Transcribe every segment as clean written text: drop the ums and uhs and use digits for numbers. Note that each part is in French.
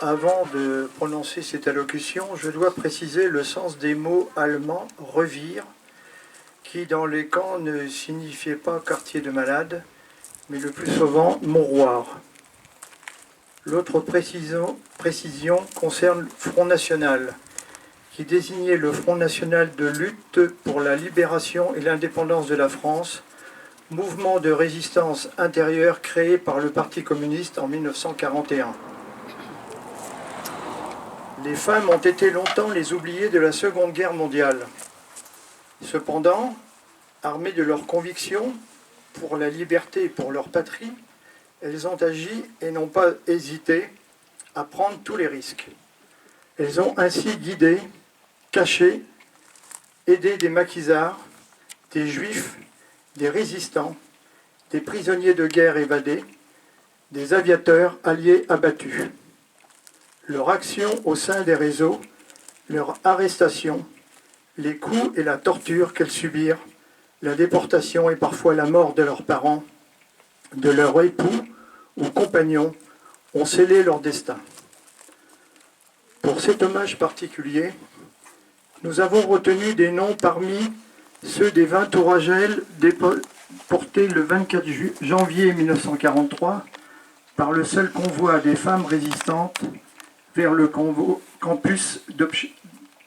Avant de prononcer cette allocution, je dois préciser le sens des mots allemands « Revier » qui, dans les camps, ne signifiait pas quartier de malades, mais le plus souvent mouroir. L'autre précision concerne le Front National, qui désignait le Front National de lutte pour la libération et l'indépendance de la France, mouvement de résistance intérieure créé par le Parti communiste en 1941. Les femmes ont été longtemps les oubliées de la Seconde Guerre mondiale. Cependant, armées de leurs convictions pour la liberté et pour leur patrie, elles ont agi et n'ont pas hésité à prendre tous les risques. Elles ont ainsi guidé, caché, aidé des maquisards, des juifs, des résistants, des prisonniers de guerre évadés, des aviateurs alliés abattus. Leur action au sein des réseaux, leur arrestation, les coups et la torture qu'elles subirent, la déportation et parfois la mort de leurs parents, de leurs époux ou compagnons, ont scellé leur destin. Pour cet hommage particulier, nous avons retenu des noms parmi ceux des 20 touragelles déportés le 24 janvier 1943 par le seul convoi des femmes résistantes vers le campus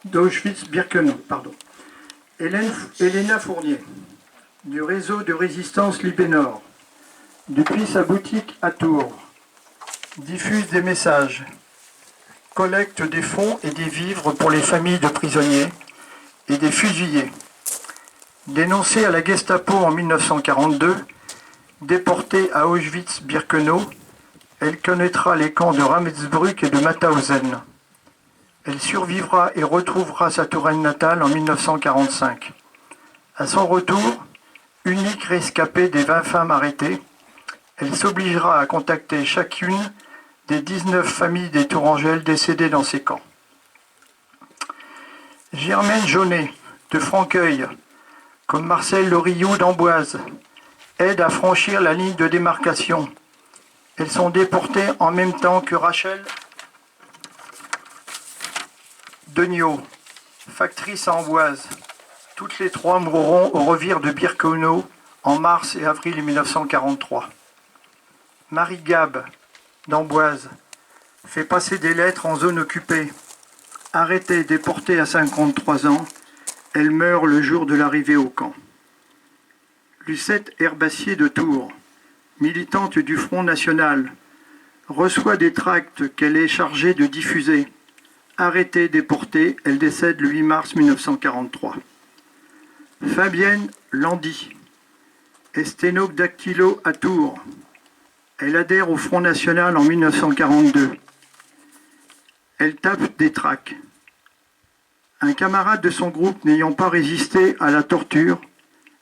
d'Auschwitz-Birkenau. Elena Fournier, du réseau de résistance Libé-Nord, depuis sa boutique à Tours, diffuse des messages, collecte des fonds et des vivres pour les familles de prisonniers et des fusillés. Dénoncée à la Gestapo en 1942, déportée à Auschwitz-Birkenau, elle connaîtra les camps de Ravensbrück et de Mauthausen. Elle survivra et retrouvera sa Touraine natale en 1945. À son retour, unique rescapée des 20 femmes arrêtées, elle s'obligera à contacter chacune des 19 familles des Tourangelles décédées dans ces camps. Germaine Jaunet, de Franqueuil, comme Marcel Loriot d'Amboise, aide à franchir la ligne de démarcation. Elles sont déportées en même temps que Rachel Degnaud, factrice à Amboise. Toutes les trois mourront au revire de Birkenau en mars et avril 1943. Marie Gab, d'Amboise, fait passer des lettres en zone occupée. Arrêtée et déportée à 53 ans, elle meurt le jour de l'arrivée au camp. Lucette Herbassier de Tours, militante du Front National, reçoit des tracts qu'elle est chargée de diffuser. Arrêtée, déportée, elle décède le 8 mars 1943. Fabienne Landy est sténodactylo à Tours. Elle adhère au Front National en 1942. Elle tape des tracts. Un camarade de son groupe n'ayant pas résisté à la torture,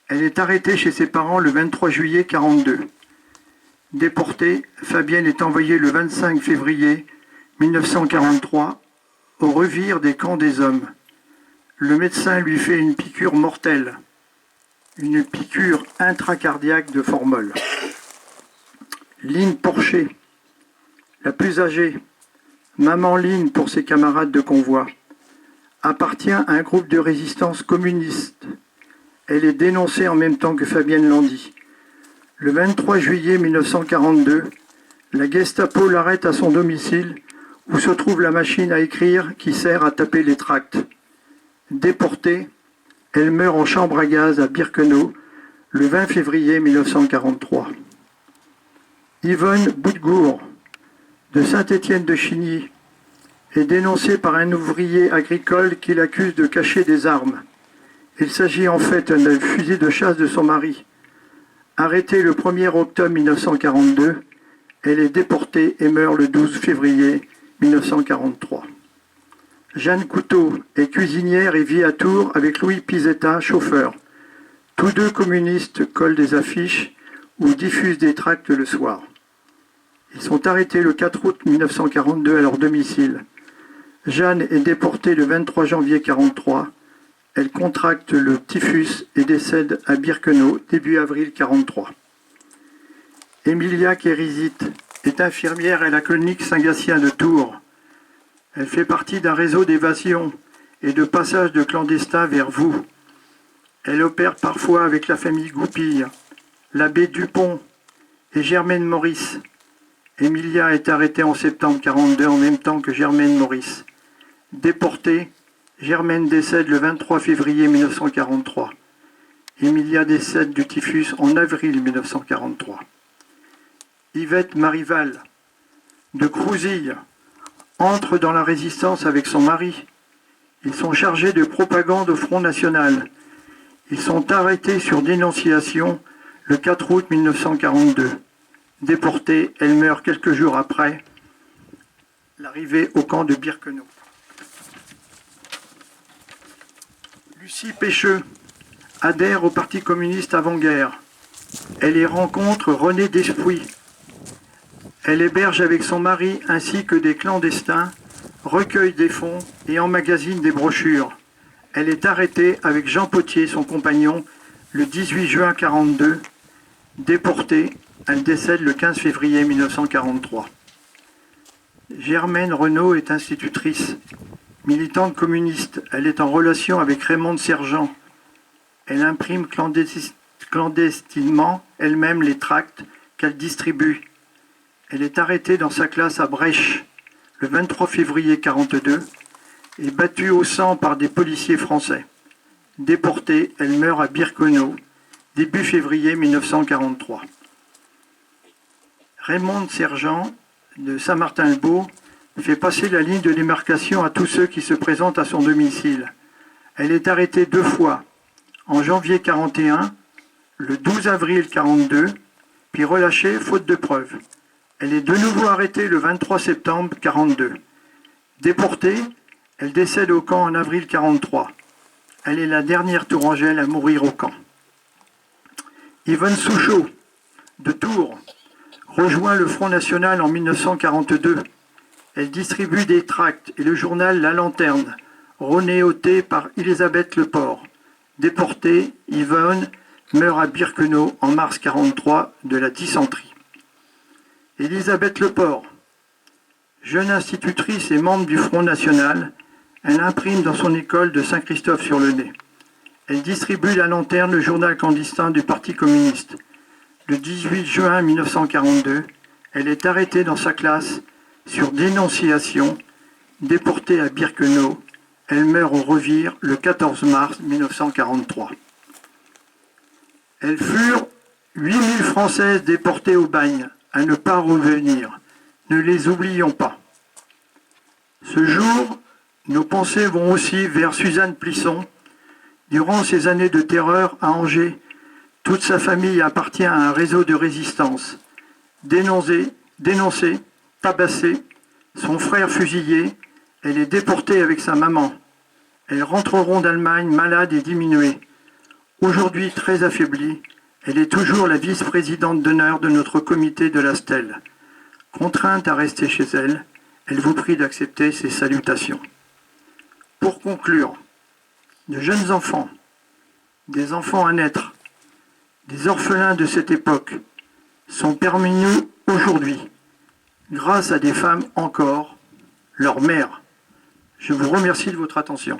elle est arrêtée chez ses parents le 23 juillet 1942. Déportée, Fabienne est envoyée le 25 février 1943 au revire des camps des hommes. Le médecin lui fait une piqûre mortelle, une piqûre intracardiaque de formol. Line Porcher, la plus âgée, maman Line pour ses camarades de convoi, appartient à un groupe de résistance communiste. Elle est dénoncée en même temps que Fabienne Landy. Le 23 juillet 1942, la Gestapo l'arrête à son domicile où se trouve la machine à écrire qui sert à taper les tracts. Déportée, elle meurt en chambre à gaz à Birkenau le 20 février 1943. Yvonne Boutgour, de Saint-Étienne-de-Chigny, est dénoncée par un ouvrier agricole qui l'accuse de cacher des armes. Il s'agit en fait d'un fusil de chasse de son mari. Arrêtée le 1er octobre 1942, elle est déportée et meurt le 12 février 1943. Jeanne Couteau est cuisinière et vit à Tours avec Louis Pisetta, chauffeur. Tous deux communistes collent des affiches ou diffusent des tracts le soir. Ils sont arrêtés le 4 août 1942 à leur domicile. Jeanne est déportée le 23 janvier 1943. Elle contracte le typhus et décède à Birkenau début avril 1943. Emilia Kérizit est infirmière à la clinique Saint-Gatien de Tours. Elle fait partie d'un réseau d'évasion et de passage de clandestins vers vous. Elle opère parfois avec la famille Goupil, l'abbé Dupont et Germaine Maurice. Emilia est arrêtée en septembre 1942 en même temps que Germaine Maurice. Déportée, Germaine décède le 23 février 1943. Emilia décède du typhus en avril 1943. Yvette Marival, de Crouzille, entre dans la résistance avec son mari. Ils sont chargés de propagande au Front National. Ils sont arrêtés sur dénonciation le 4 août 1942. Déportée, elle meurt quelques jours après l'arrivée au camp de Birkenau. Lucie Pêcheux adhère au Parti communiste avant-guerre. Elle y rencontre René Despuy. Elle héberge avec son mari ainsi que des clandestins, recueille des fonds et emmagasine des brochures. Elle est arrêtée avec Jean Potier, son compagnon, le 18 juin 1942. Déportée, elle décède le 15 février 1943. Germaine Renaud est institutrice, militante communiste. Elle est en relation avec Raymond Sergent. Elle imprime clandestinement elle-même les tracts qu'elle distribue. Elle est arrêtée dans sa classe à Brèche le 23 février 1942 et battue au sang par des policiers français. Déportée, elle meurt à Birkenau, début février 1943. Raymond Sergent de Saint-Martin-le-Beau fait passer la ligne de démarcation à tous ceux qui se présentent à son domicile. Elle est arrêtée 2 fois, en janvier 1941, le 12 avril 1942, puis relâchée faute de preuves. Elle est de nouveau arrêtée le 23 septembre 1942. Déportée, elle décède au camp en avril 1943. Elle est la dernière tourangelle à mourir au camp. Yvonne Souchot, de Tours, rejoint le Front National en 1942. Elle distribue des tracts et le journal La Lanterne, renéoté par Elisabeth Leport. Déportée, Yvonne meurt à Birkenau en mars 1943 de la dysenterie. Elisabeth Leport, jeune institutrice et membre du Front National, elle imprime dans son école de Saint-Christophe-sur-le-Nez. Elle distribue La Lanterne, le journal clandestin du Parti communiste. Le 18 juin 1942, elle est arrêtée dans sa classe sur dénonciation, déportée à Birkenau. Elle meurt au Revire le 14 mars 1943. Elles furent 8000 Françaises déportées au bagne, à ne pas revenir. Ne les oublions pas. Ce jour, nos pensées vont aussi vers Suzanne Plisson. Durant ces années de terreur à Angers, toute sa famille appartient à un réseau de résistance. Dénoncée, tabassée, son frère fusillé, elle est déportée avec sa maman. Elles rentreront d'Allemagne malades et diminuées. Aujourd'hui très affaiblie, elle est toujours la vice-présidente d'honneur de notre comité de la Stèle. Contrainte à rester chez elle, elle vous prie d'accepter ses salutations. Pour conclure, de jeunes enfants, des enfants à naître, des orphelins de cette époque sont parmi nous aujourd'hui, grâce à des femmes encore, leurs mères. Je vous remercie de votre attention.